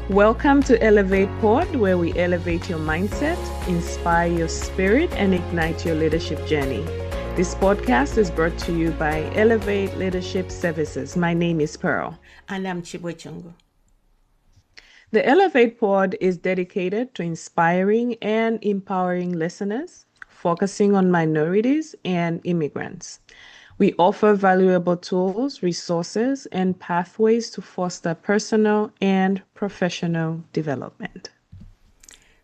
Welcome to Elevate Pod, where we elevate your mindset, inspire your spirit, and ignite your leadership journey. This podcast is brought to you by Elevate Leadership Services. My name is Pearl. And I'm Chibwechungu. The Elevate Pod is dedicated to inspiring and empowering listeners, focusing on minorities and immigrants. We offer valuable tools, resources, and pathways to foster personal and professional development.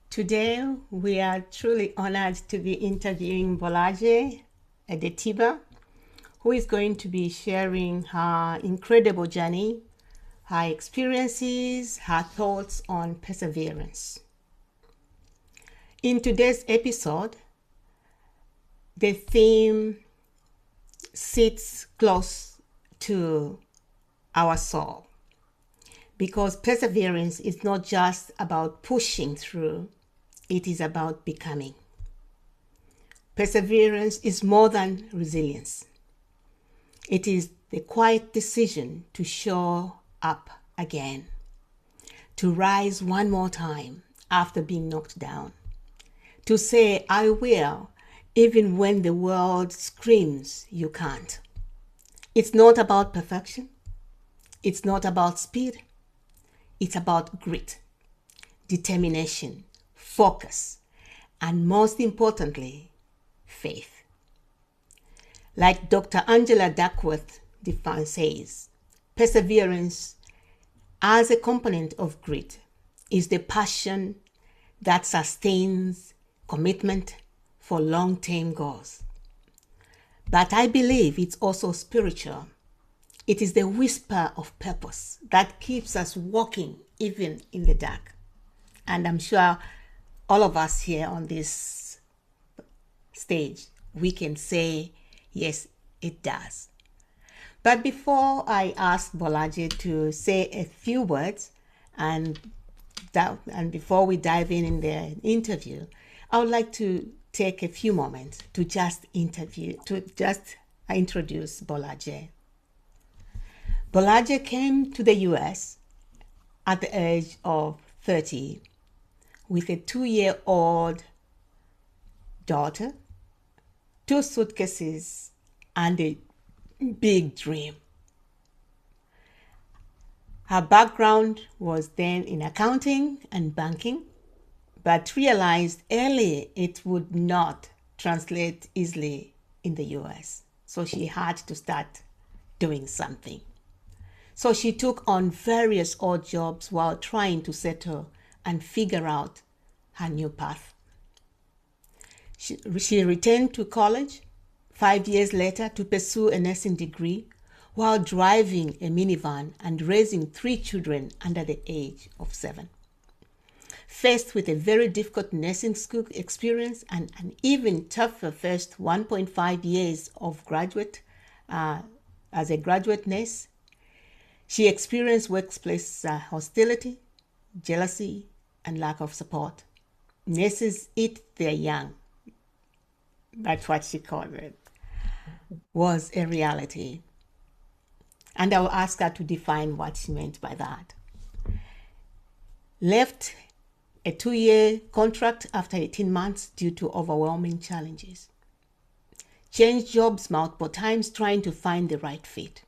Today, we are truly honored to be interviewing Bolaji Adetiba, who is going to be sharing her incredible journey, her experiences, her thoughts on perseverance. In today's episode, the theme sits close to our soul because perseverance is not just about pushing through, it is about becoming. Perseverance is more than resilience. It is the quiet decision to show up again, to rise one more time after being knocked down, to say, I will, even when the world screams you can't. It's not about perfection. It's not about speed. It's about grit, determination, focus, and most importantly, faith. Like Dr. Angela Duckworth says, perseverance as a component of grit is the passion that sustains commitment for long-term goals. But I believe it's also spiritual. It is the whisper of purpose that keeps us walking even in the dark. And I'm sure all of us here on this stage, we can say, yes, it does. But before I ask Bolaji to say a few words and before we dive in the interview, I would like to take a few moments to just introduce Bolaji. Bolaji came to the US at the age of 30 with a 2-year-old daughter, 2 suitcases, and a big dream. Her background was then in accounting and banking, but realized early it would not translate easily in the US. So she had to start doing something. So she took on various odd jobs while trying to settle and figure out her new path. She returned to college 5 years later to pursue a nursing degree while driving a minivan and raising 3 children under the age of 7. Faced with a very difficult nursing school experience and an even tougher first 1.5 years of as a graduate nurse, she experienced workplace hostility, jealousy, and lack of support. Nurses eat their young. That's what she called it. Was a reality. And I'll ask her to define what she meant by that. Left a 2-year contract after 18 months due to overwhelming challenges. Changed jobs multiple times trying to find the right fit.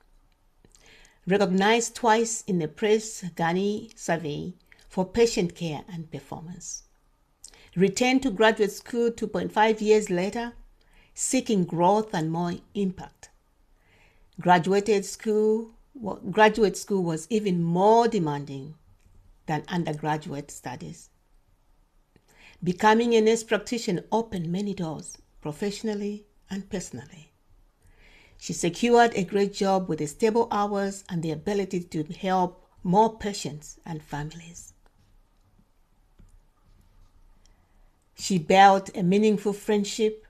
Recognized twice in the Press Ghani survey for patient care and performance. Returned to graduate school 2.5 years later, seeking growth and more impact. Graduate school was even more demanding than undergraduate studies. Becoming a nurse practitioner opened many doors, professionally and personally. She secured a great job with stable hours and the ability to help more patients and families. She built a meaningful friendship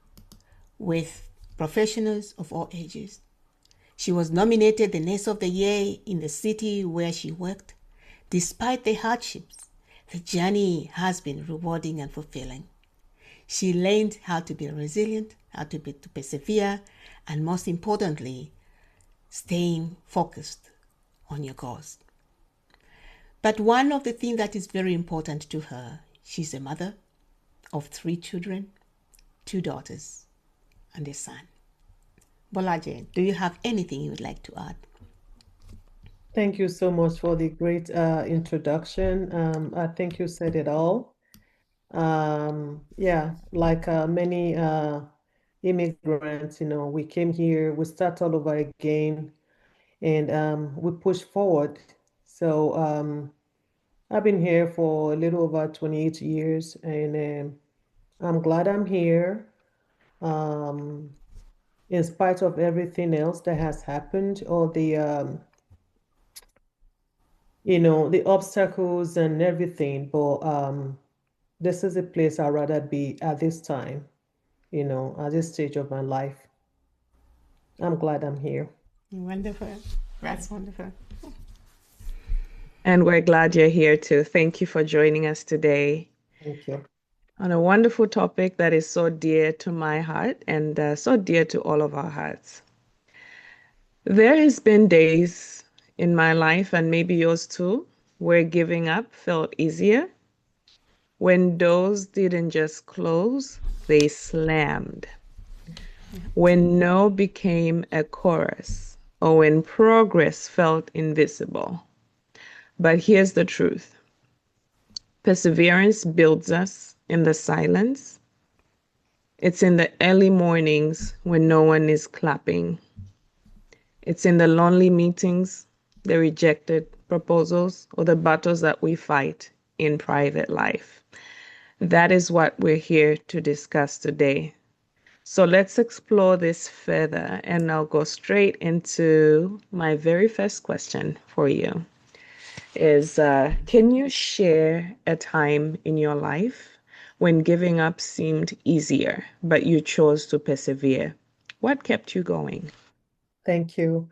with professionals of all ages. She was nominated the Nurse of the Year in the city where she worked. Despite the hardships, the journey has been rewarding and fulfilling. She learned how to be resilient, how to persevere, and most importantly, staying focused on your goals. But one of the things that is very important to her, she's a mother of three children, two daughters, and a son. Bolaji, do you have anything you would like to add? Thank you so much for the great introduction. I think you said it all. Yeah, like many immigrants, we came here, we start all over again, and we push forward. So I've been here for a little over 28 years, and I'm glad I'm here. Um, in spite of everything else that has happened, all the obstacles and everything, but this is a place I'd rather be at this time, at this stage of my life. I'm glad I'm here. Wonderful. That's wonderful. And we're glad you're here too. Thank you for joining us today Thank you. on a wonderful topic that is so dear to my heart and so dear to all of our hearts. There has been days in my life, and maybe yours too, where giving up felt easier, when doors didn't just close, they slammed, when no became a chorus, or when progress felt invisible. But here's the truth: perseverance builds us in the silence. It's in the early mornings when no one is clapping. It's in the lonely meetings, the rejected proposals, or the battles that we fight in private life. That is what we're here to discuss today. So let's explore this further, and I'll go straight into my very first question for you. Can you share a time in your life when giving up seemed easier, but you chose to persevere? What kept you going? Thank you.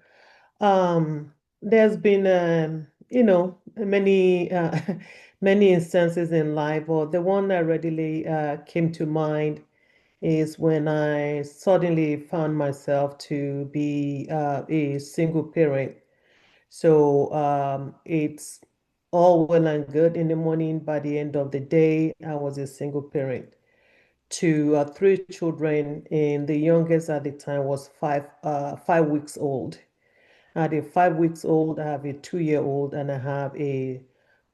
There's been, many, many instances in life, but the one that readily came to mind is when I suddenly found myself to be a single parent. So it's all well and good in the morning. By the end of the day, I was a single parent to three children, and the youngest at the time was 5 weeks old. At a 5 weeks old, I have a 2-year-old, and I have a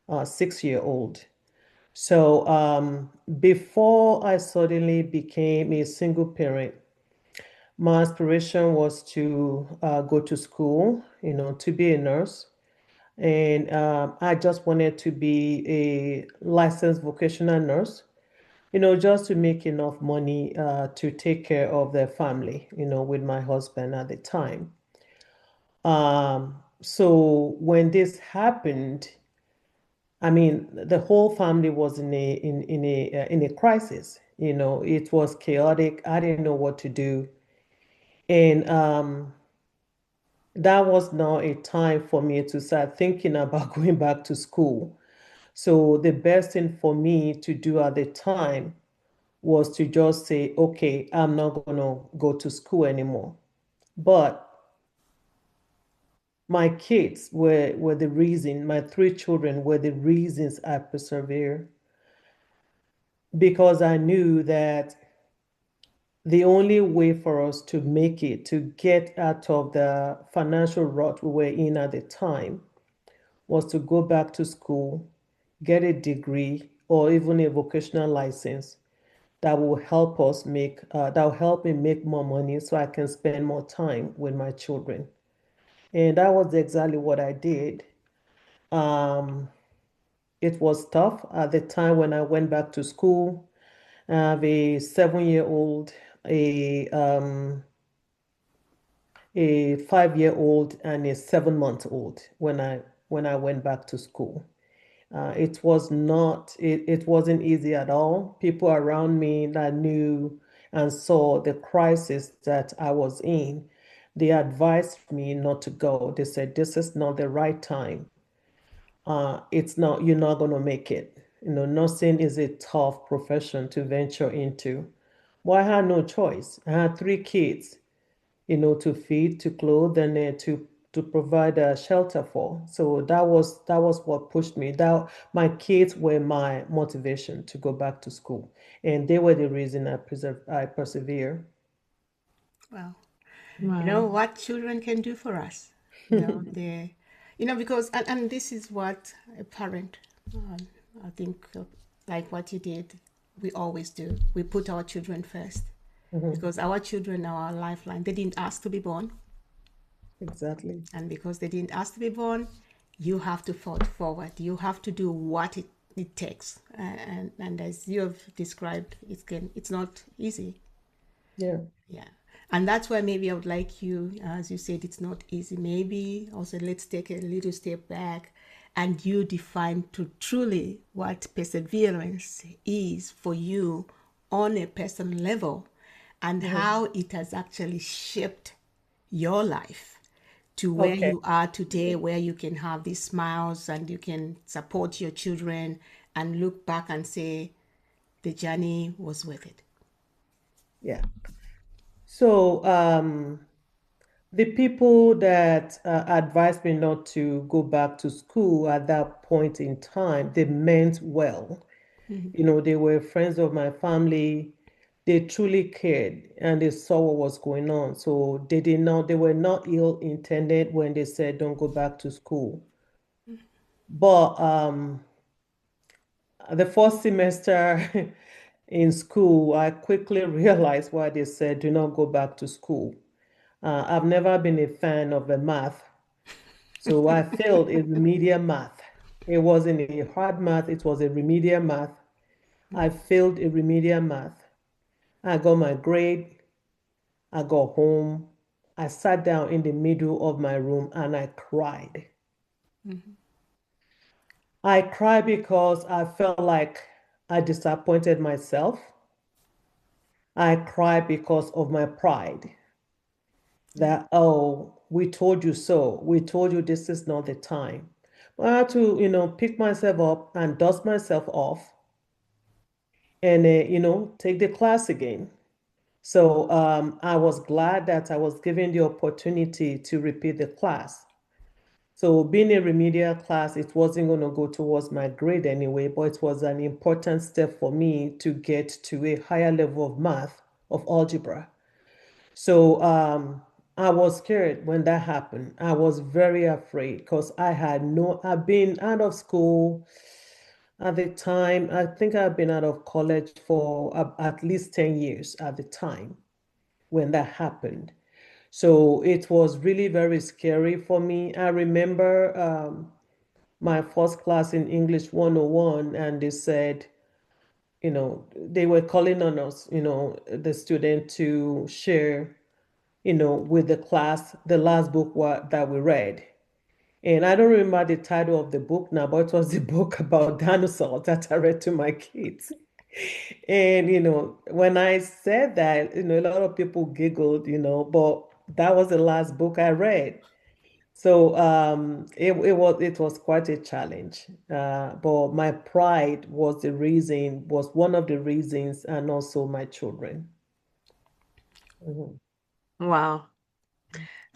6-year-old. So before I suddenly became a single parent, my aspiration was to go to school, to be a nurse. And I just wanted to be a licensed vocational nurse, just to make enough money to take care of their family, with my husband at the time. So when this happened, I mean, the whole family was in a crisis. It was chaotic. I didn't know what to do, and that was now a time for me to start thinking about going back to school. So the best thing for me to do at the time was to just say, okay, I'm not going to go to school anymore. But my kids were the reason, my three children were the reasons I persevere, because I knew that the only way for us to make it, to get out of the financial rut we were in at the time, was to go back to school, get a degree, or even a vocational license that will help us that will help me make more money so I can spend more time with my children. And that was exactly what I did. Um, it was tough at the time when I went back to school. I have a 7-year-old, a 5-year-old, and a 7-month-old when I went back to school. It wasn't easy at all. People around me that knew and saw the crisis that I was in, they advised me not to go. They said, this is not the right time. You're not going to make it. Nursing is a tough profession to venture into. Well, I had no choice. I had three kids, to feed, to clothe, and to to provide a shelter for. So that was what pushed me. That my kids were my motivation to go back to school, and they were the reason I persevere. Well, you know Wow. what children can do for us. You know, they, you know, because, and this is what a parent, um, I think, like what you did, we always do. We put our children first Mhm. because our children are our lifeline. They didn't ask to be born. Exactly. And because they didn't ask to be born, you have to fight forward. You have to do what it takes. And as you have described, it's not easy. Yeah. Yeah. And that's why maybe I would like you, as you said, it's not easy. Maybe also let's take a little step back and you define to truly what perseverance is for you on a personal level and Mhm. how it has actually shaped your life to where Okay. you are today, where you can have these smiles and you can support your children and look back and say, the journey was worth it. Yeah. So, the people that advised me not to go back to school at that point in time, they meant well. They were friends of my family. They truly cared and they saw what was going on. So they were not ill intended when they said, don't go back to school. But the first semester in school, I quickly realized why they said, do not go back to school. I've never been a fan of the math. So I failed a remedial math. It wasn't a hard math, it was a remedial math. I failed a remedial math. I got my grade, I got home, I sat down in the middle of my room and I cried. I cried because I felt like I disappointed myself. I cried because of my pride Yeah. that, oh, we told you so. We told you this is not the time. But I had to, pick myself up and dust myself off and, take the class again. So I was glad that I was given the opportunity to repeat the class. So being a remedial class, it wasn't going to go towards my grade anyway, but it was an important step for me to get to a higher level of math, of algebra. So I was scared when that happened. I was very afraid because I've been out of school at the time. I think I've been out of college for at least 10 years at the time when that happened. So it was really very scary for me. I remember my first class in English 101, and they said, they were calling on us, the student to share, with the class, the last book that we read. And I don't remember the title of the book now, but it was the book about dinosaurs that I read to my kids. And, when I said that, a lot of people giggled, but that was the last book I read. So it was quite a challenge. But my pride was one of the reasons, and also my children. Mhm. Wow.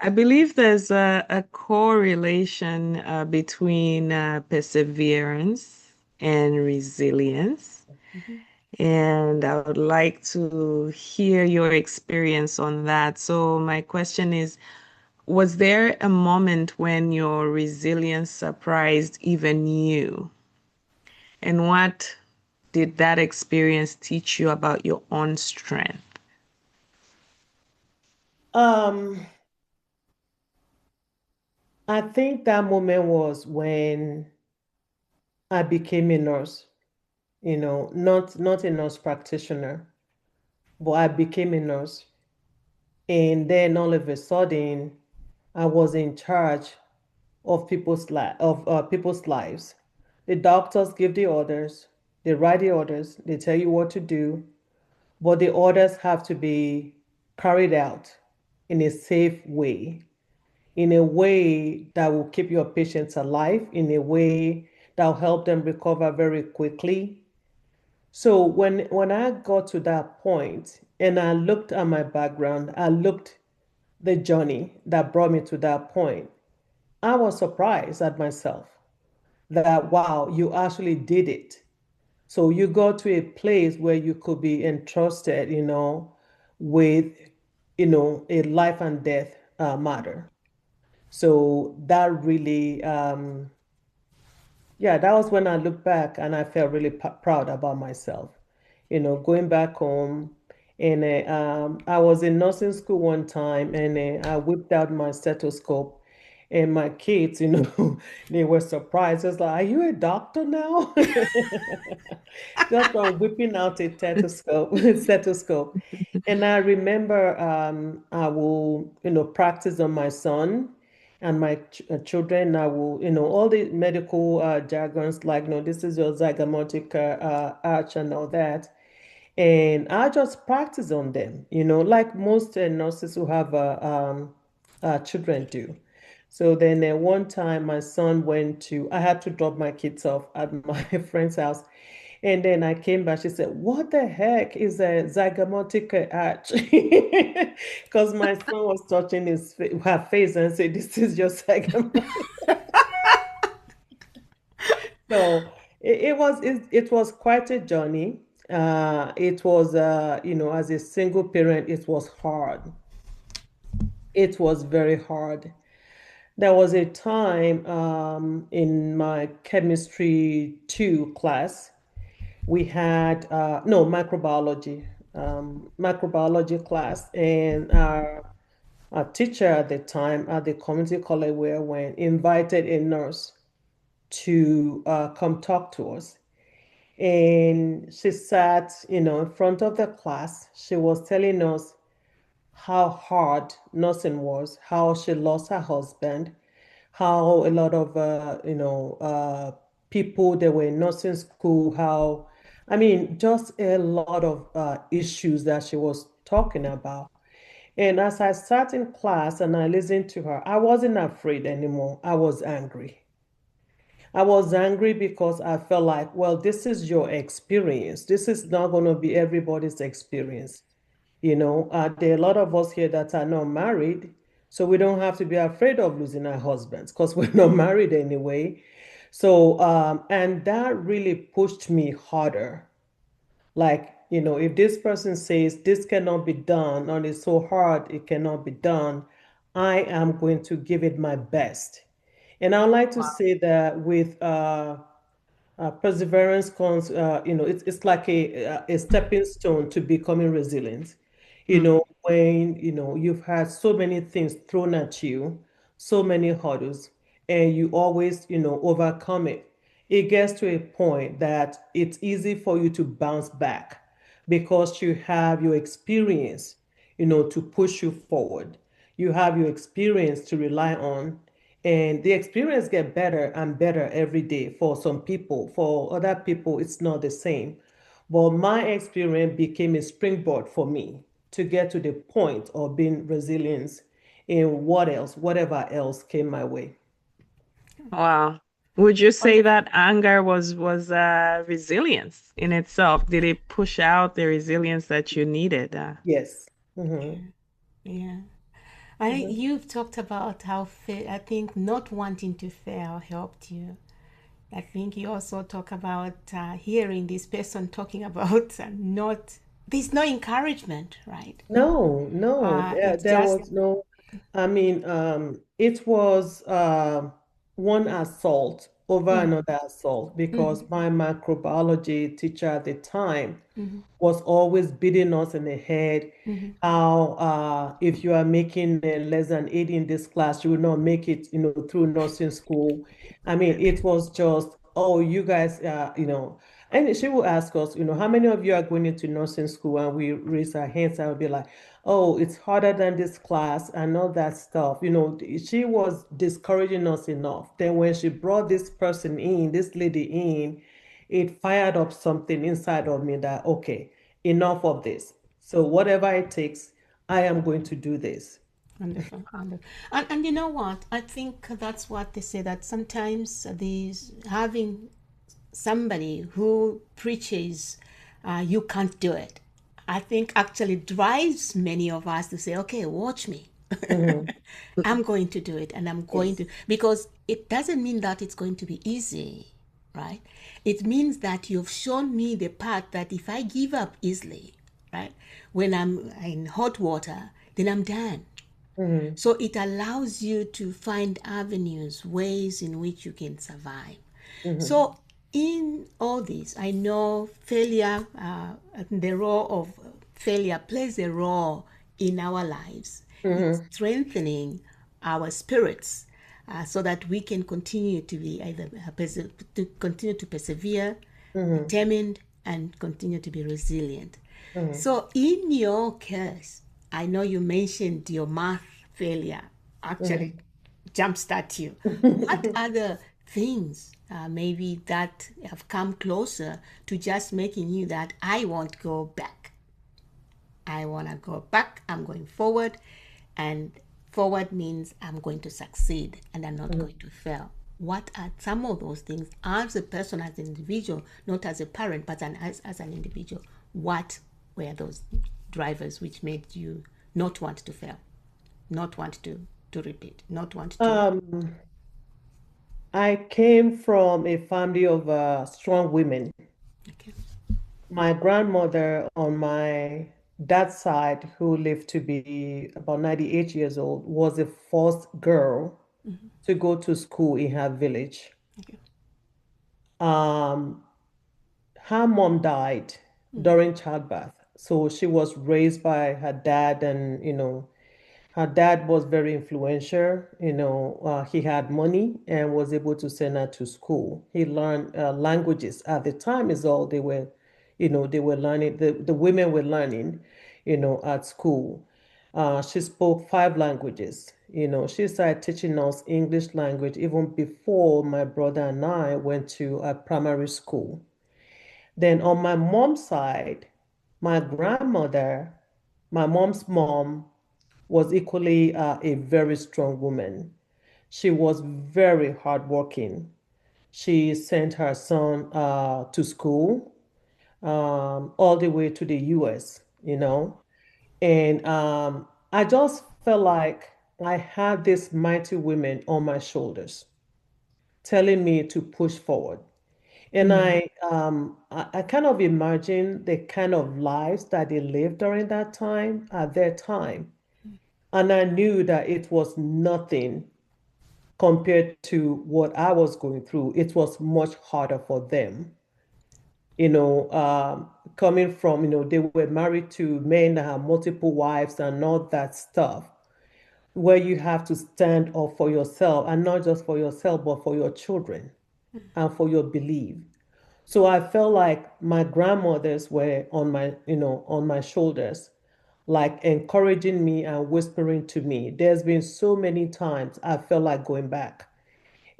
I believe there's a correlation between perseverance and resilience. Mhm. And I would like to hear your experience on that. So, my question is, was there a moment when your resilience surprised even you? And what did that experience teach you about your own strength? Um, I think that moment was when I became a nurse, not a nurse practitioner, but I became a nurse. And then all of a sudden, I was in charge of people's lives. The doctors give the orders, they write the orders, they tell you what to do, but the orders have to be carried out in a safe way, in a way that will keep your patients alive, in a way that will help them recover very quickly. So when I got to that point and I looked at my background, I looked the journey that brought me to that point. I was surprised at myself that, wow, you actually did it. So you go to a place where you could be entrusted, with, a life and death matter. So that really, yeah, that was when I looked back and I felt really proud about myself. Going back home, and I was in nursing school one time, and I whipped out my stethoscope, and my kids, they were surprised. It's like, "Are you a doctor now?" Just from whipping out a stethoscope. And I remember I will, practice on my son and my children. I will, all the medical jargons like, no, this is your zygomatic arch and all that. And I just practice on them, like most nurses who have children do. So then one time my son I had to drop my kids off at my friend's house. And then I came back. She said, "What the heck is a zygomatic arch?" Because my son was touching her face and said, "This is your zygomatic." So it was quite a journey. It was as a single parent, it was hard. It was very hard. There was a time in my chemistry 2 class. We had no microbiology class, and our teacher at the time at the community college where we went invited a nurse to come talk to us. And she sat, in front of the class. She was telling us how hard nursing was, how she lost her husband, how a lot of people that were in nursing school, how I mean, just a lot of issues that she was talking about. And as I sat in class and I listened to her, I wasn't afraid anymore. I was angry. I was angry because I felt like, well, this is your experience. This is not going to be everybody's experience. There are a lot of us here that are not married, so we don't have to be afraid of losing our husbands because we're not married anyway. So, and that really pushed me harder. Like, if this person says this cannot be done, and it's so hard, it cannot be done, I am going to give it my best. And I would like to say that with perseverance comes, it's like a stepping stone to becoming resilient. When, you've had so many things thrown at you, so many hurdles, and you always, overcome it. It gets to a point that it's easy for you to bounce back because you have your experience, to push you forward. You have your experience to rely on, and the experience get better and better every day for some people. For other people, it's not the same. But my experience became a springboard for me to get to the point of being resilient in whatever else came my way. Wow. Would you say Wonderful. that anger was resilience in itself? Did it push out the resilience that you needed? Yes. Hmm. Yeah. I think Hmm. you've talked about how I think not wanting to fail helped you. I think you also talk about hearing this person talking about not, there's no encouragement, right? No, no, It's there just, was no, I mean, it was one assault over mm, another assault because mm, my microbiology teacher at the time mm, was always beating us in the head. mm, How if you are making less than 80 in this class, you will not make it, through nursing school. I mean, it was just, oh, you guys, and she will ask us, how many of you are going into nursing school? And we raise our hands and we'll be like, oh, it's harder than this class and all that stuff. She was discouraging us enough. Then when she brought this person in, this lady in, it fired up something inside of me that, okay, enough of this. So whatever it takes, I am going to do this. wonderful, wonderful. And you know what? I think that's what they say, that sometimes these having somebody who preaches you can't do it, I think actually drives many of us to say, okay, watch me. Mhm. I'm going to do it, and I'm going Yes. to, because it doesn't mean that it's going to be easy, right? It means that you've shown me the path that if I give up easily, right, when I'm in hot water, then I'm done. Mhm. So it allows you to find avenues, ways in which you can survive. Mhm. So in all this, I know failure, the role of failure plays a role in our lives, in Mhm. strengthening our spirits, so that we can continue to be either to continue to persevere, Mhm. determined, and continue to be resilient. Mhm. So, in your case, I know you mentioned your math failure actually jumpstart you. What Mhm. other things maybe that have come closer to just making you that I won't go back? I want to go back. I'm going forward. And forward means I'm going to succeed and I'm not going to fail. What are some of those things as a person, as an individual, not as a parent, but as an individual? What were those drivers which made you not want to fail, not want to repeat, not want to? Um, I came from a family of strong women. Okay. My grandmother on my dad's side, who lived to be about 98 years old, was the first girl to go to school in her village. Okay. Um, Her mom died during childbirth, so she was raised by her dad, and her dad was very influential. He had money and was able to send her to school. He learned languages at the time is all they were learning. The women were learning, at school. She spoke five languages. She started teaching us English language even before my brother and I went to a primary school. Then on my mom's side, my grandmother, my mom's mom, was equally a very strong woman. She was very hardworking. She sent her son to school all the way to the US. And I just felt like I had these mighty women on my shoulders telling me to push forward. And I kind of imagine the kind of lives that they lived during that time at their time. And I knew that it was nothing compared to what I was going through. It was much harder for them. Coming from, they were married to men that have multiple wives and all that stuff, where you have to stand up for yourself, and not just for yourself, but for your children and for your belief. So I felt like my grandmothers were on my shoulders, like encouraging me and whispering to me. There's been so many times I felt like going back.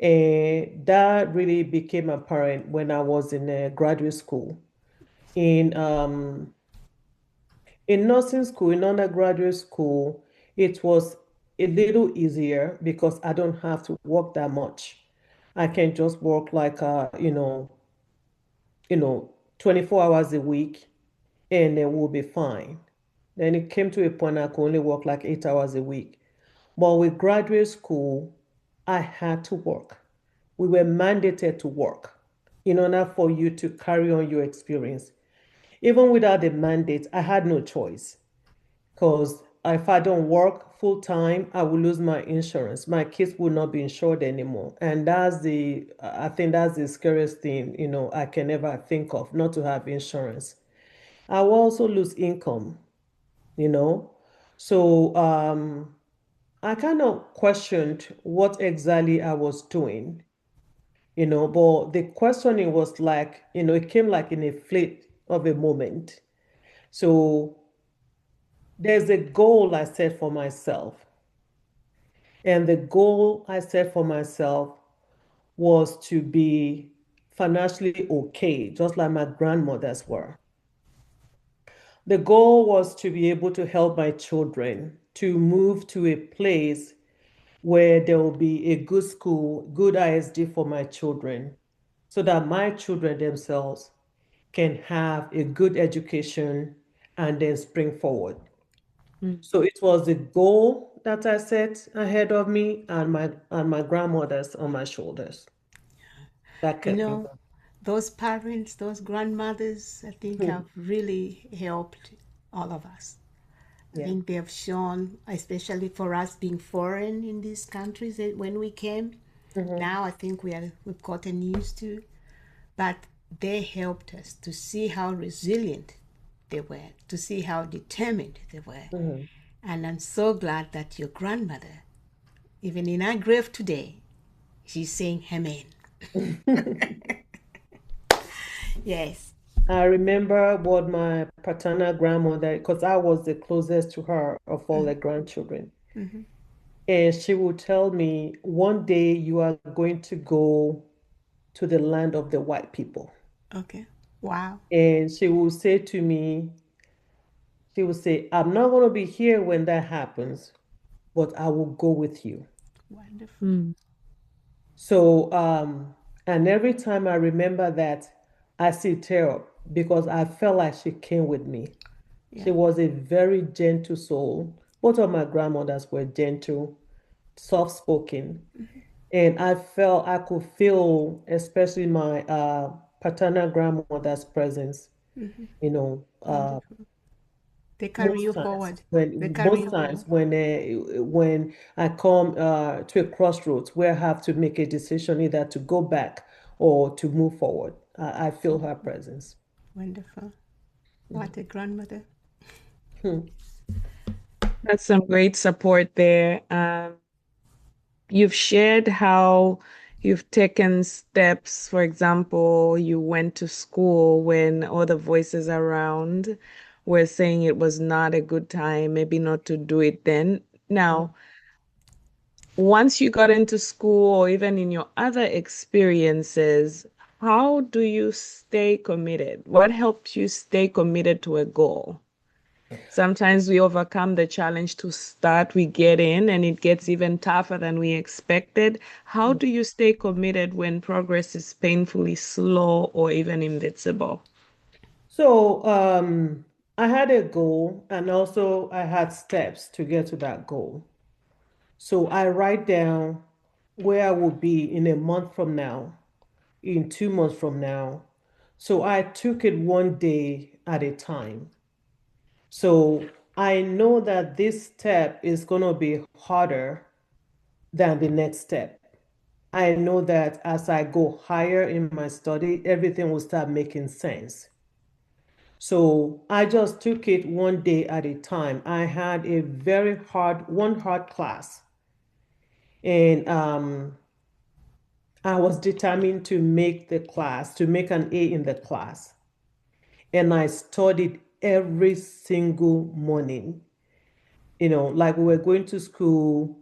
And that really became apparent when I was in graduate school. In in nursing school, in undergraduate school, it was a little easier because I don't have to work that much. I can just work like 24 hours a week, and then we'll be fine. Then it came to a point I could only work like 8 hours a week. But with graduate school, I had to work. We were mandated to work in order for you to carry on your experience. Even without the mandate, I had no choice because if I don't work full time, I will lose my insurance. My kids will not be insured anymore. And I think that's the scariest thing, I can ever think of, not to have insurance. I will also lose income, you know. So I kind of questioned what exactly I was doing, but the questioning was like, it came like in a flit of a moment. So there's a goal I set for myself. And the goal I set for myself was to be financially okay, just like my grandmothers were. The goal was to be able to help my children to move to a place where there will be a good school, good ISD for my children, so that my children themselves can have a good education and then spring forward. Mm. So it was a goal that I set ahead of me and my grandmother's on my shoulders that You kept me know, those parents, those grandmothers, I think going. have really helped all of us. I Yeah. think they have shown, especially for us being foreign in these countries when we came. Hmm. Now I think we've gotten used to, but they helped us to see how resilient they were, to see how determined they were. Hmm. And I'm so glad that your grandmother, even in her grave today, she's saying amen. Yes. I remember what my paternal grandmother, because I was the closest to her of all the grandchildren. And she would tell me, one day you are going to go to the land of the white people. Okay. Wow. And she will say to me, she will say, I'm not going to be here when that happens, but I will go with you. Wonderful. Mm. So, and every time I remember that, I see tear up because I felt like she came with me. She Yeah. was a very gentle soul. Both of my grandmothers were gentle, soft spoken. And I felt I could feel, especially my paternal grandmother's presence, you know, Wonderful. They carry you forward. They carry most you times forward. when I come to a crossroads where I have to make a decision either to go back or to move forward, I feel her presence. Wonderful. What a grandmother. Hmm. That's some great support there. You've shared how you've taken steps. For example, you went to school when all the voices around were saying it was not a good time, maybe not to do it then. Now, once you got into school or even in your other experiences, how do you stay committed? What helps you stay committed to a goal? Sometimes we overcome the challenge to start, we get in, and it gets even tougher than we expected. How do you stay committed when progress is painfully slow or even invincible? So I had a goal and also I had steps to get to that goal. So I write down where I will be in a month from now, in 2 months from now. So I took it one day at a time. So I know that this step is going to be harder than the next step. I know that as I go higher in my study, everything will start making sense. So I just took it one day at a time. I had a very one hard class, and I was determined to make the class, to make an A in the class. And I studied every single morning. Like we were going to school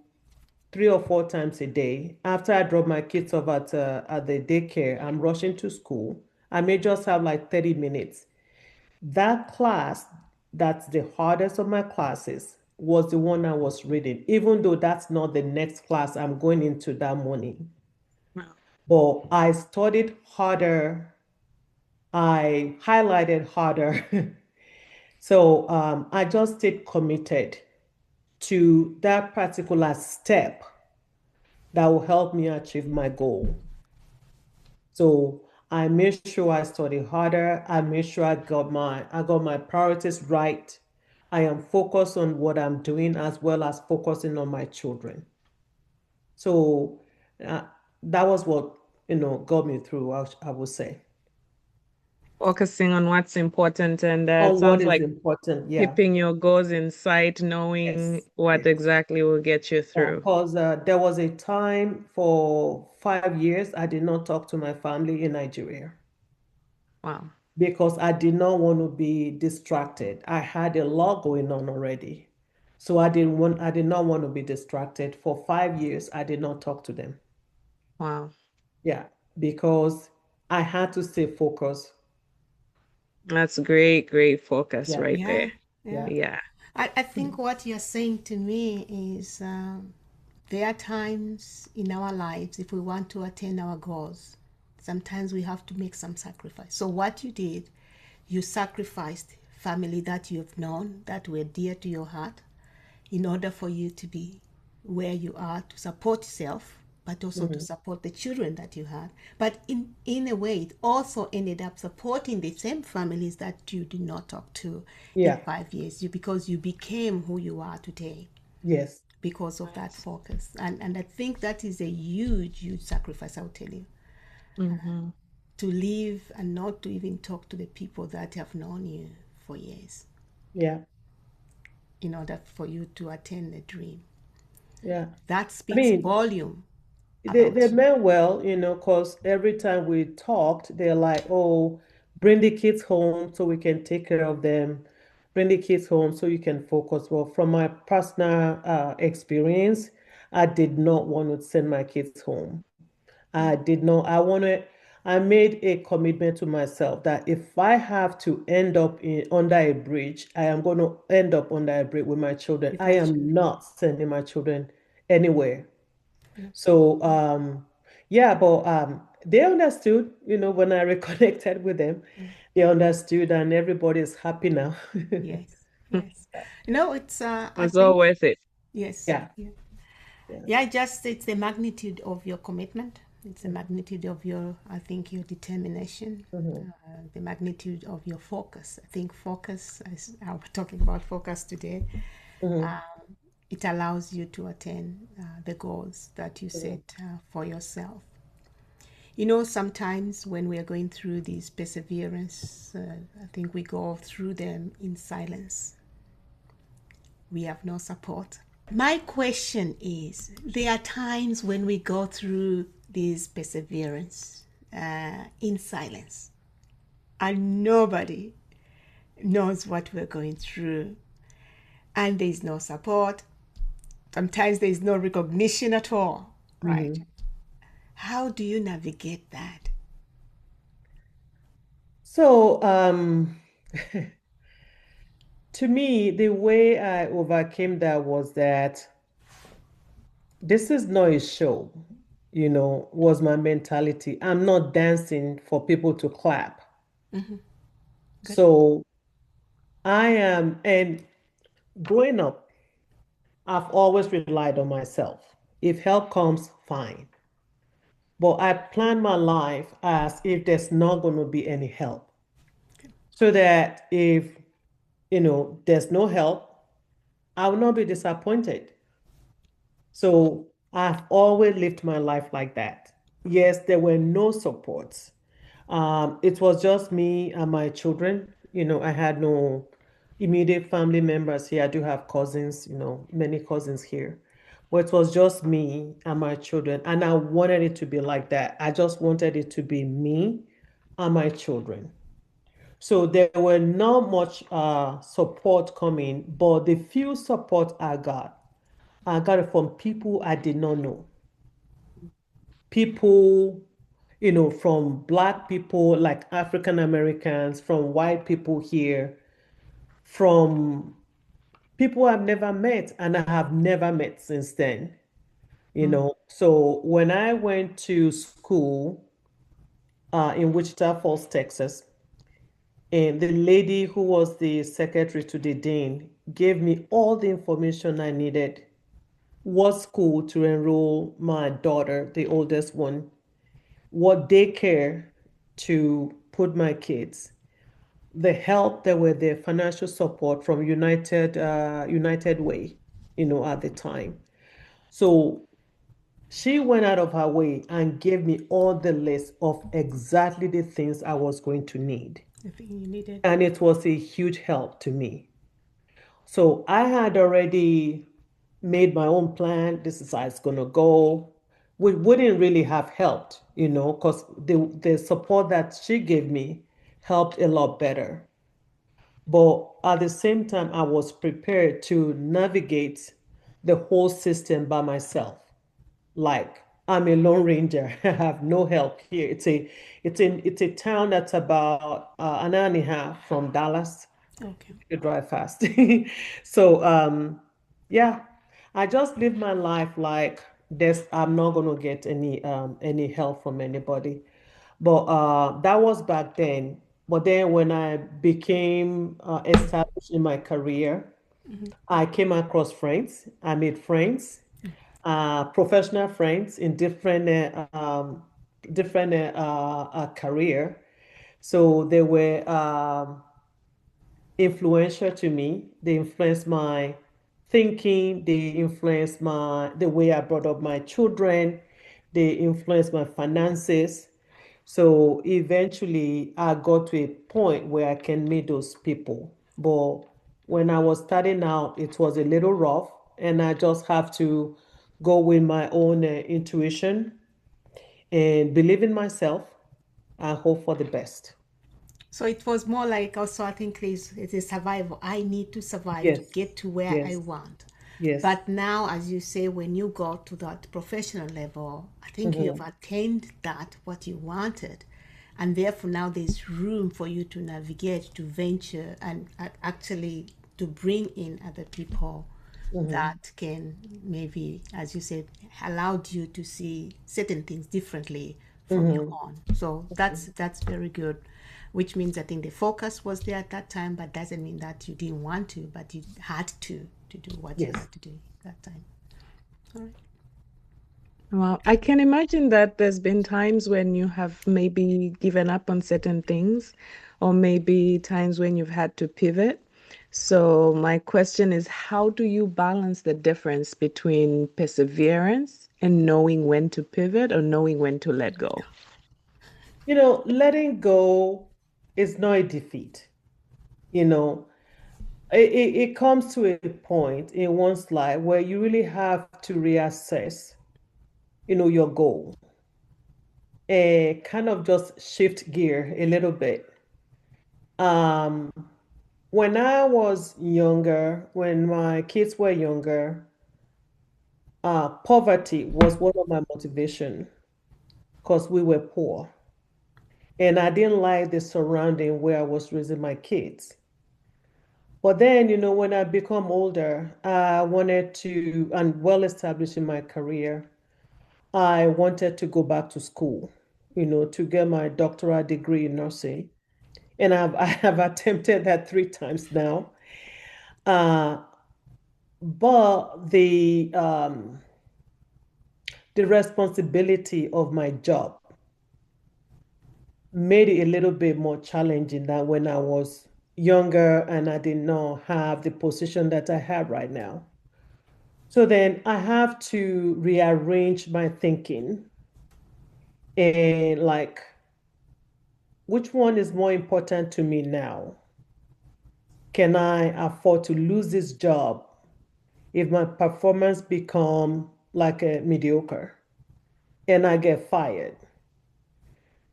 3 or 4 times a day. After I drop my kids off at the daycare, I'm rushing to school. I may just have like 30 minutes. That class, that's the hardest of my classes, was the one I was reading, even though that's not the next class I'm going into that morning. Wow. But I studied harder, I highlighted harder. So I just stayed committed to that particular step that will help me achieve my goal. So I made sure I studied harder. I made sure I got my priorities right. I am focused on what I'm doing as well as focusing on my children. So uh, that was what got me through. I would say Focusing on what's important, and it on what sounds is like important. Yeah. keeping your goals in sight, knowing Yes. what Yes. exactly will get you Yeah. through. Because there was a time for 5 years I did not talk to my family in Nigeria, Wow. because I did not want to be distracted. I had a lot going on already. So I did not want to be distracted. For 5 years, I did not talk to them. Wow. Yeah, because I had to stay focused. That's great, great focus Yeah, right Yeah. there. Yeah. yeah. Yeah. I think what you're saying to me is there are times in our lives, if we want to attain our goals, sometimes we have to make some sacrifice. So, what you did, you sacrificed family that you've known that were dear to your heart. in order for you to be where you are, to support yourself, but also to Hmm. support the children that you had. But in a way, it also ended up supporting the same families that you did not talk to in Yeah. 5 years, because you became who you are today Yes. because of that focus. And I think that is a huge, huge sacrifice, I'll tell you, Mm-hmm. to live and not to even talk to the people that have known you for years Yeah. in order for you to attain the dream. Yeah. That I speaks mean, volume they about you. meant well, because every time we talked, they're like, oh, bring the kids home so we can take care of them. Bring the kids home so you can focus. Well, from my personal experience, I did not want to send my kids home. I did not. I made a commitment to myself that if I have to end up under a bridge, I am going to end up under a bridge with my children. With I your am children. not sending my children anywhere. Yeah. So, yeah, but they understood, when I reconnected with them, Mm. they understood, and everybody is happy now. Yes, yes. No, it's I It's all think worth it. yes. Yeah, Yeah. yeah. Yeah, just it's the magnitude of your commitment. It's the magnitude of your, I think, your determination, Mhm, the magnitude of your focus. I think focus, as I was talking about focus today, mhm, um, it allows you to attain the goals that you mhm, set for yourself. You know, sometimes when we are going through these perseverance, I think we go through them in silence. We have no support. My question is, there are times when we go through this perseverance in silence, and nobody knows what we're going through, and there's no support. Sometimes there's no recognition at all, right? mhm. How do you navigate that? So, to me, the way I overcame that was that this is not a show, was my mentality. I'm not dancing for people to clap. Good. So I am, and growing up, I've always relied on myself. If help comes, fine. But I plan my life as if there's not going to be any help. So that if, there's no help, I will not be disappointed. So I've always lived my life like that. Yes, there were no supports. It was just me and my children. I had no immediate family members here. I do have cousins, many cousins here. But it was just me and my children. And I wanted it to be like that. I just wanted it to be me and my children. So there were not much support coming, but the few support I got it from people I did not know. People, from Black people, like African Americans, from white people here, from people I've never met and I have never met since then. So when I went to school in Wichita Falls, Texas, and the lady who was the secretary to the dean gave me all the information I needed, what school to enroll my daughter, the oldest one, what daycare to put my kids, the help that were there, financial support from United Way, at the time. So she went out of her way and gave me all the list of exactly the things I was going to need. The thing you needed. And it was a huge help to me. So I had already made my own plan. This is how it's going to go. We wouldn't really have helped, because the support that she gave me helped a lot better. But at the same time, I was prepared to navigate the whole system by myself. Like I'm a lone ranger. I have no help here. It's a town that's about an hour and a half from Dallas. Okay. You drive fast. So yeah, I just live my life like this. I'm not gonna get any help from anybody. But that was back then. But then when I became established in my career, I came across friends. I made friends, professional friends in different career. So they were influential to me. They influenced my thinking. They influenced the way I brought up my children. They influenced my finances. So eventually I got to a point where I can meet those people. But when I was starting out, it was a little rough, and I just have to go with my own intuition and believe in myself and hope for the best. So it was more like also, I think it's a survival. I need to survive to Yes, get to where I yes, want. yes. But now, as you say, when you got to that professional level, I think you have Mhm, attained that, what you wanted. And therefore, now there's room for you to navigate, to venture, and actually to bring in other people mhm, that can maybe, as you said, allowed you to see certain things differently from your mhm. own. So that's very good. Which means I think the focus was there at that time, but doesn't mean that you didn't want to, but you had to do what you Yes. had to do that time. All right. Well, I can imagine that there's been times when you have maybe given up on certain things, or maybe times when you've had to pivot. So, my question is, how do you balance the difference between perseverance and knowing when to pivot or knowing when to let go? Letting go is not a defeat. You know, it comes to a point in one's life where you really have to reassess, your goal and kind of just shift gear a little bit. Um, when I was younger, when my kids were younger, poverty was one of my motivation because we were poor. And I didn't like the surrounding where I was raising my kids. But then, when I become older, I wanted to, and well established in my career, I wanted to go back to school, to get my doctoral degree in nursing. And I have attempted that 3 times now. Uh, but the responsibility of my job made it a little bit more challenging than when I was younger and I did not have the position that I have right now. So then I have to rearrange my thinking and like, which one is more important to me now? Can I afford to lose this job if my performance become like a mediocre and I get fired?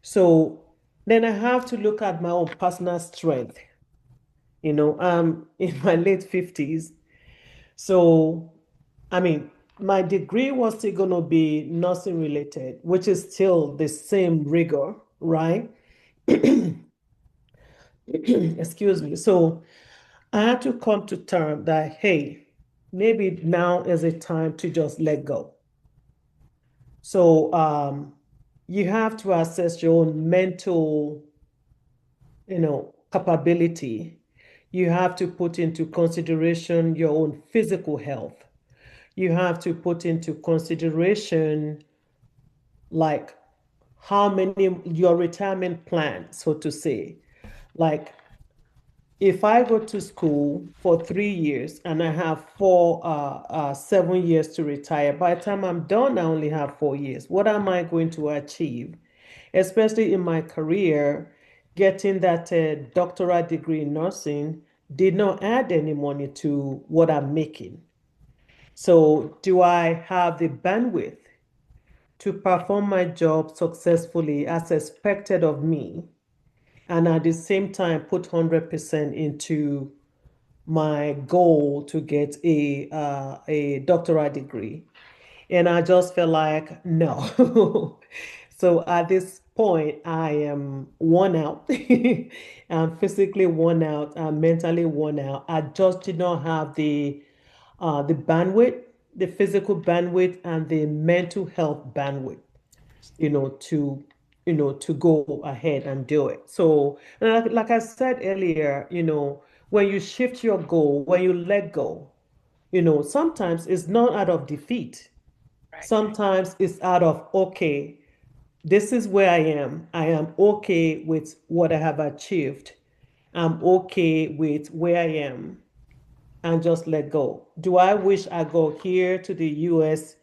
So then I have to look at my own personal strength. I'm in my late 50s. So, I mean, my degree was still going to be nursing related, which is still the same rigor, right? Excuse me. So I had to come to term that, hey, maybe now is a time to just let go. So you have to assess your own mental, capability. You have to put into consideration your own physical health. You have to put into consideration like how many your retirement plan, so to say. Like if I go to school for 3 years and I have 7 years to retire, by the time I'm done, I only have 4 years. What am I going to achieve? Especially in my career, getting that doctoral degree in nursing did not add any money to what I'm making. So, do I have the bandwidth to perform my job successfully as expected of me, and at the same time put 100% into my goal to get a doctoral degree? And I just felt like no. So at this point, I am worn out. I'm physically worn out. I'm mentally worn out. I just did not have the bandwidth, the physical bandwidth, and the mental health bandwidth, to go ahead and do it. So, like I said earlier, when you shift your goal, when you let go, sometimes it's not out of defeat. Right. Sometimes it's out of, okay, this is where I am. I am okay with what I have achieved. I'm okay with where I am and just let go. Do I wish I go here to the US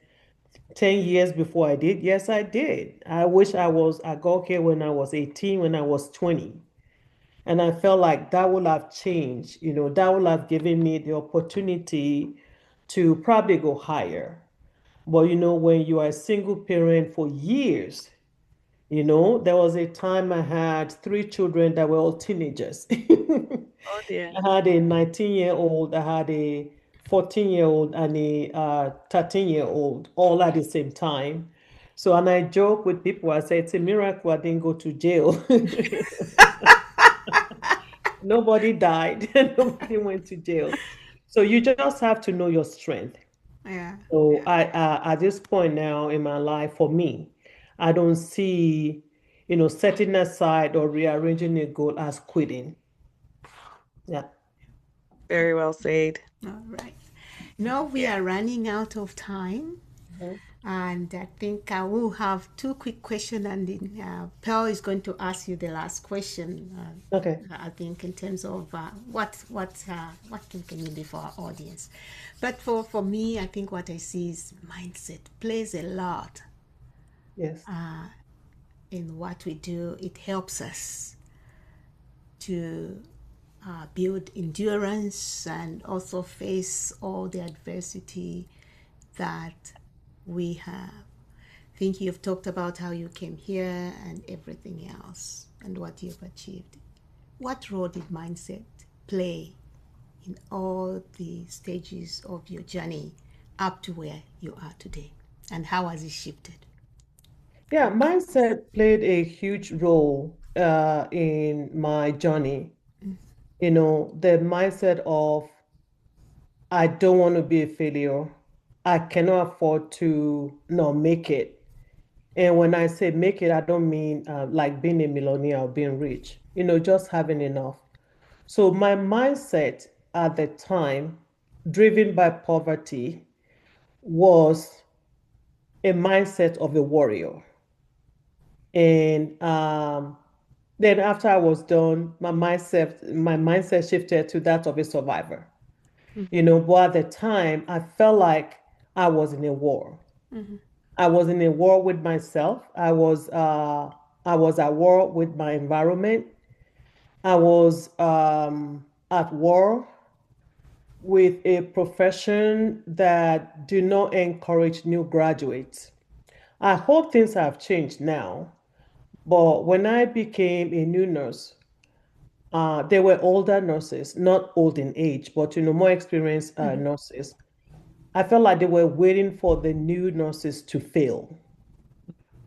10 years before I did? Yes, I did. I wish I got here when I was 18, when I was 20. And I felt like that would have changed, that would have given me the opportunity to probably go higher. But when you are a single parent for years, there was a time I had three children that were all teenagers. Oh dear. I had a 19-year-old, I had a 14-year-old, and a 13-year-old all at the same time. So, and I joke with people, I say, it's a miracle I didn't go to jail. Nobody died, nobody went to jail. So, you just have to know your strength. Yeah, So, yeah. at this point now in my life, for me, I don't see, setting aside or rearranging a goal as quitting. Yeah. Very well said. All right. No, we Yeah. are running out of time. Mhm. And I think I will have two quick questions, and then Pearl is going to ask you the last question. Okay. I think in terms of what can you do for our audience, but for me, I think what I see is mindset plays a lot Yes. in what we do. It helps us to build endurance and also face all the adversity that we have. I think you've talked about how you came here and everything else and what you've achieved. What role did mindset play in all the stages of your journey up to where you are today? And how has it shifted? Yeah, mindset played a huge role in my journey. The mindset of I don't want to be a failure. I cannot afford to not make it. And when I say make it, I don't mean like being a millionaire or being rich, just having enough. So my mindset at the time, driven by poverty, was a mindset of a warrior. And then after I was done, my mindset shifted to that of a survivor. Mhm. But at the time, I felt like I was in a war. I was in a war with myself. I was at war with my environment. I was at war with a profession that do not encourage new graduates. I hope things have changed now, but when I became a new nurse, they were older nurses, not old in age, but more experienced nurses. I felt like they were waiting for the new nurses to fail.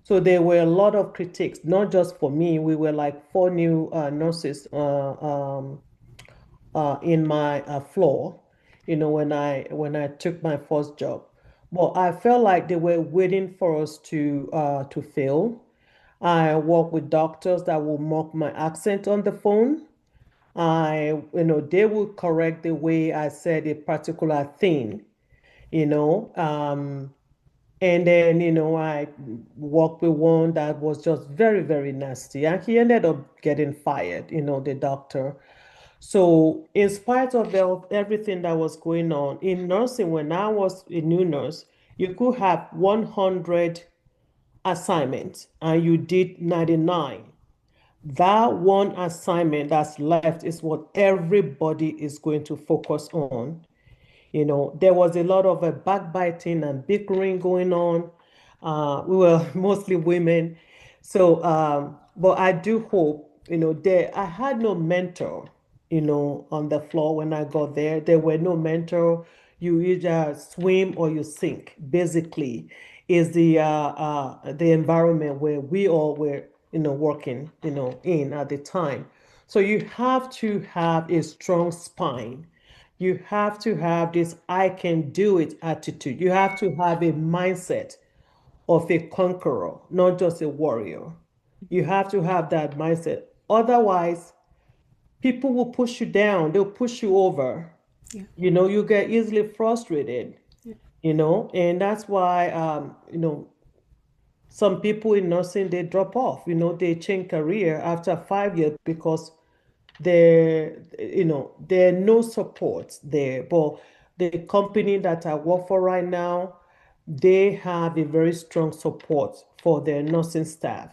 So there were a lot of critiques, not just for me. We were like four new nurses in my floor, when I took my first job. But I felt like they were waiting for us to fail. I work with doctors that will mock my accent on the phone. They will correct the way I said a particular thing, you know. And then, I worked with one that was just very, very nasty. And he ended up getting fired, the doctor. So, in spite of everything that was going on in nursing, when I was a new nurse, you could have 100 assignments and you did 99. That one assignment that's left is what everybody is going to focus on. There was a lot of backbiting and bickering going on. We were mostly women. So, but I do hope, I had no mentor, on the floor when I got there. There were no mentor. You either swim or you sink, basically, is the environment where we all were, working, in at the time. So you have to have a strong spine. You have to have this I can do it attitude. You have to have a mindset of a conqueror, not just a warrior. You have to have that mindset. Otherwise, people will push you down, they'll push you over. Yeah. You get easily frustrated, Yeah. and that's why, some people in nursing, they drop off, they change career after 5 years because there are no support there. But the company that I work for right now, they have a very strong support for their nursing staff.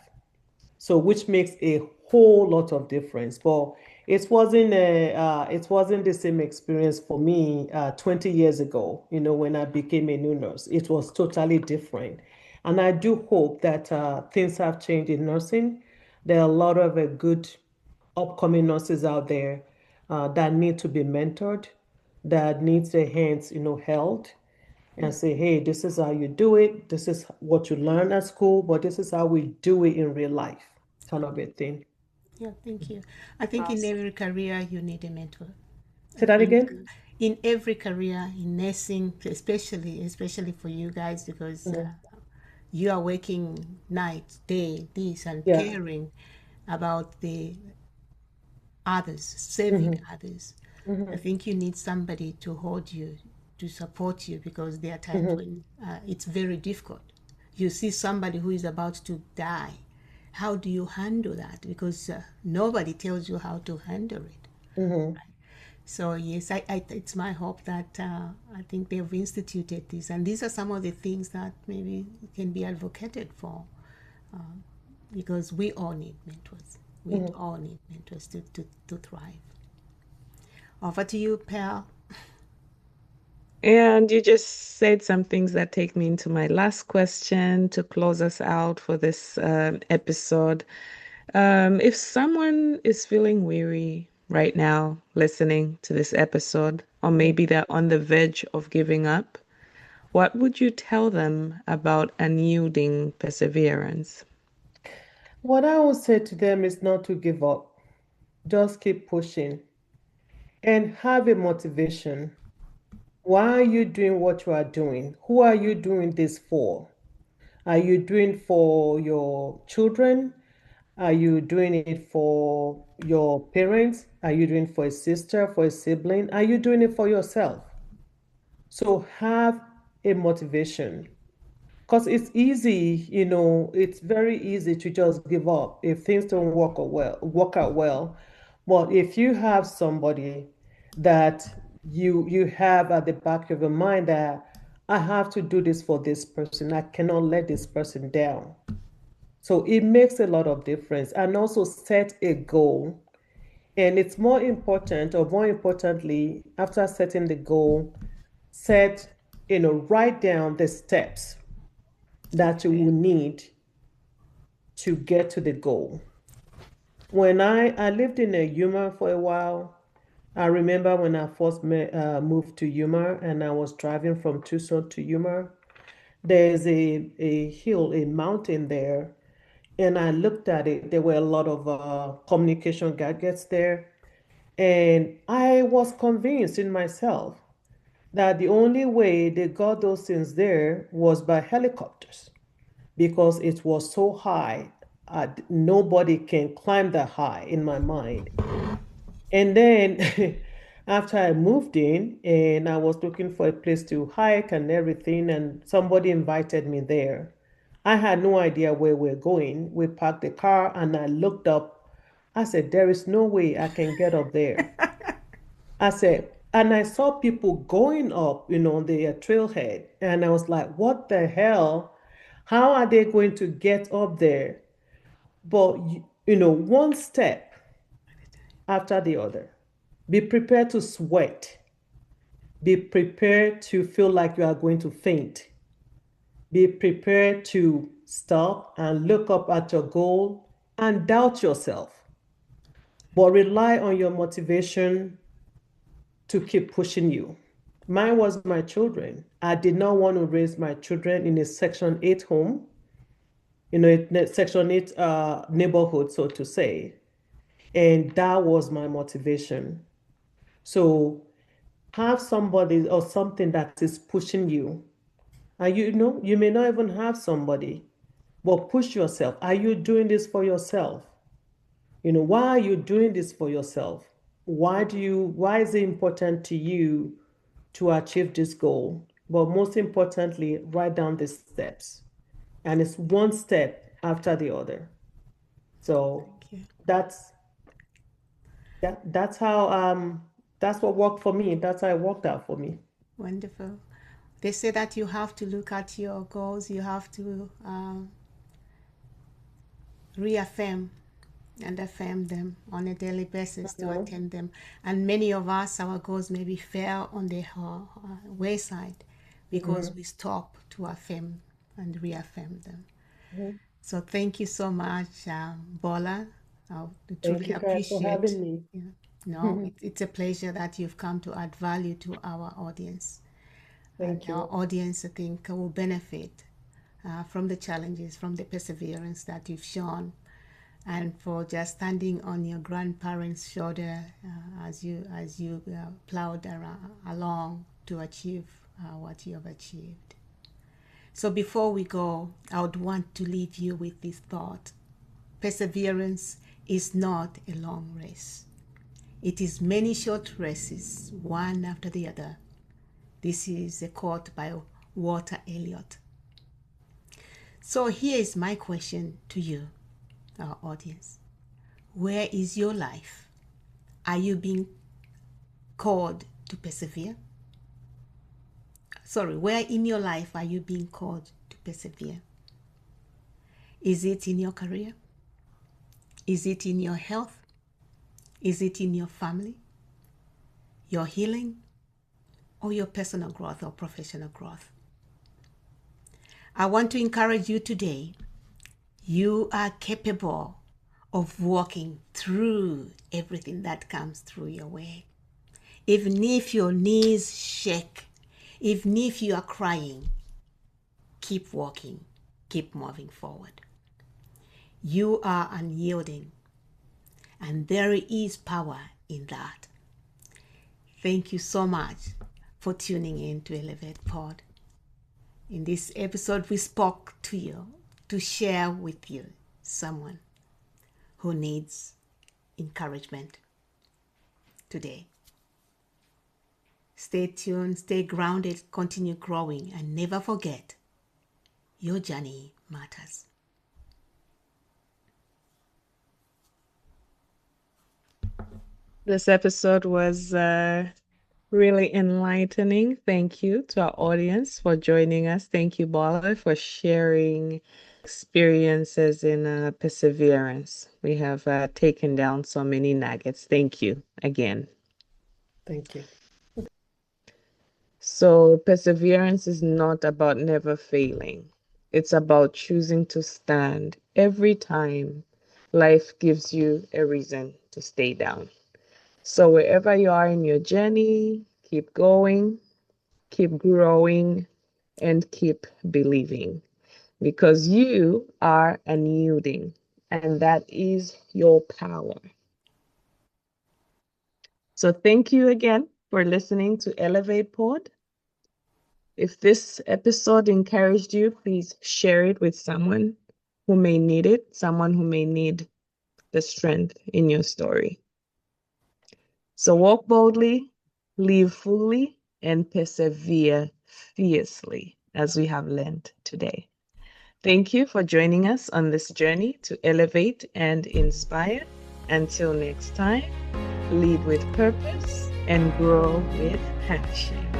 So which makes a whole lot of difference. But it wasn't the same experience for me 20 years ago, when I became a new nurse. It was totally different. And I do hope that things have changed in nursing. There are a lot of good upcoming nurses out there that need to be mentored, that needs their hands, held, Yeah. and say, hey, this is how you do it. This is what you learn at school, but this is how we do it in real life, kind of a thing. Yeah, thank you. I think in Awesome. every career you need a mentor. I Say that think again? in every career, in nursing, especially for you guys, because Mhm. you are working night, day, this, and Yeah. caring about the others, serving Hmm. others. I Hmm. think you need somebody to hold you, to support you, because there are times Hmm. when it's very difficult. You see somebody who is about to die. How do you handle that? Because nobody tells you how to handle it. Hmm. So yes, it's my hope that I think they've instituted this, and these are some of the things that maybe can be advocated for, because we all need mentors. We Hmm. all need mentors to thrive. Over to you, Pal. And you just said some things that take me into my last question to close us out for this episode. If someone is feeling weary right now listening to this episode, or maybe they're on the verge of giving up, what would you tell them about unyielding perseverance? What I would say to them is not to give up. Just keep pushing and have a motivation. Why are you doing what you are doing? Who are you doing this for? Are you doing for your children? Are you doing it for your parents? Are you doing it for a sister, for a sibling? Are you doing it for yourself? So have a motivation. Because it's easy, it's very easy to just give up if things don't work out well. But if you have somebody that you have at the back of your mind that I have to do this for this person, I cannot let this person down. So it makes a lot of difference. And also set a goal. And it's more important, or more importantly, after setting the goal, write down the steps that you will need to get to the goal. When I lived in a Yuma for a while, I remember when I first moved to Yuma and I was driving from Tucson to Yuma, there's a hill, a mountain there. And I looked at it, there were a lot of communication gadgets there. And I was convinced in myself that the only way they got those things there was by helicopters because it was so high. Nobody can climb that high in my mind. And then after I moved in and I was looking for a place to hike and everything, and somebody invited me there. I had no idea where we're going. We parked the car and I looked up. I said, there is no way I can get up there. I said, and I saw people going up, on the trailhead. And I was like, what the hell? How are they going to get up there? But, one step after the other. Be prepared to sweat. Be prepared to feel like you are going to faint. Be prepared to stop and look up at your goal and doubt yourself. But rely on your motivation to keep pushing you. Mine was my children. I did not want to raise my children in a Section 8 home, a Section 8 neighborhood, so to say. And that was my motivation. So have somebody or something that is pushing you. And you may not even have somebody, but push yourself. Are you doing this for yourself? Why are you doing this for yourself? why is it important to you to achieve this goal? But most importantly, write down the steps. And it's one step after the other. So Thank you. that's that's how that's what worked for me. That's how it worked out for me. Wonderful. They say that you have to look at your goals, you have to reaffirm and affirm them on a daily basis to Mhm, attain them. And many of us, our goals maybe fell on the wayside because mhm, we stop to affirm and reaffirm them. mhm. So thank you so much, Bola. I Thank truly you guys for appreciate. having me. You know, no, it's a pleasure that you've come to add value to our audience. And Thank our you. audience, I think, will benefit from the challenges, from the perseverance that you've shown, and for just standing on your grandparents' shoulder as you plowed along to achieve what you have achieved. So before we go, I would want to leave you with this thought: perseverance is not a long race. It is many short races, one after the other. This is a quote by Walter Elliot. So here is my question to you, our audience. Where is your life? Are you being called to persevere? Sorry, where in your life are you being called to persevere? Is it in your career? Is it in your health? Is it in your family, your healing, or your personal growth or professional growth? I want to encourage you today. You are capable of walking through everything that comes through your way. Even if your knees shake, even if you are crying, keep walking, keep moving forward. You are unyielding, and there is power in that. Thank you so much for tuning in to Elevate Pod. In this episode, we spoke to you to share with you someone who needs encouragement today. Stay tuned, stay grounded, continue growing, and never forget your journey matters. This episode was really enlightening. Thank you to our audience for joining us. Thank you, Bola, for sharing experiences in perseverance. We have taken down so many nuggets. Thank you again. Thank you. So, perseverance is not about never failing. It's about choosing to stand every time life gives you a reason to stay down. So, wherever you are in your journey, keep going, keep growing, and keep believing because you are unyielding, and that is your power. So, thank you again for listening to Elevate Pod. If this episode encouraged you, please share it with someone who may need it, someone who may need the strength in your story. So walk boldly, live fully, and persevere fiercely, as we have learned today. Thank you for joining us on this journey to elevate and inspire. Until next time, lead with purpose and grow with passion.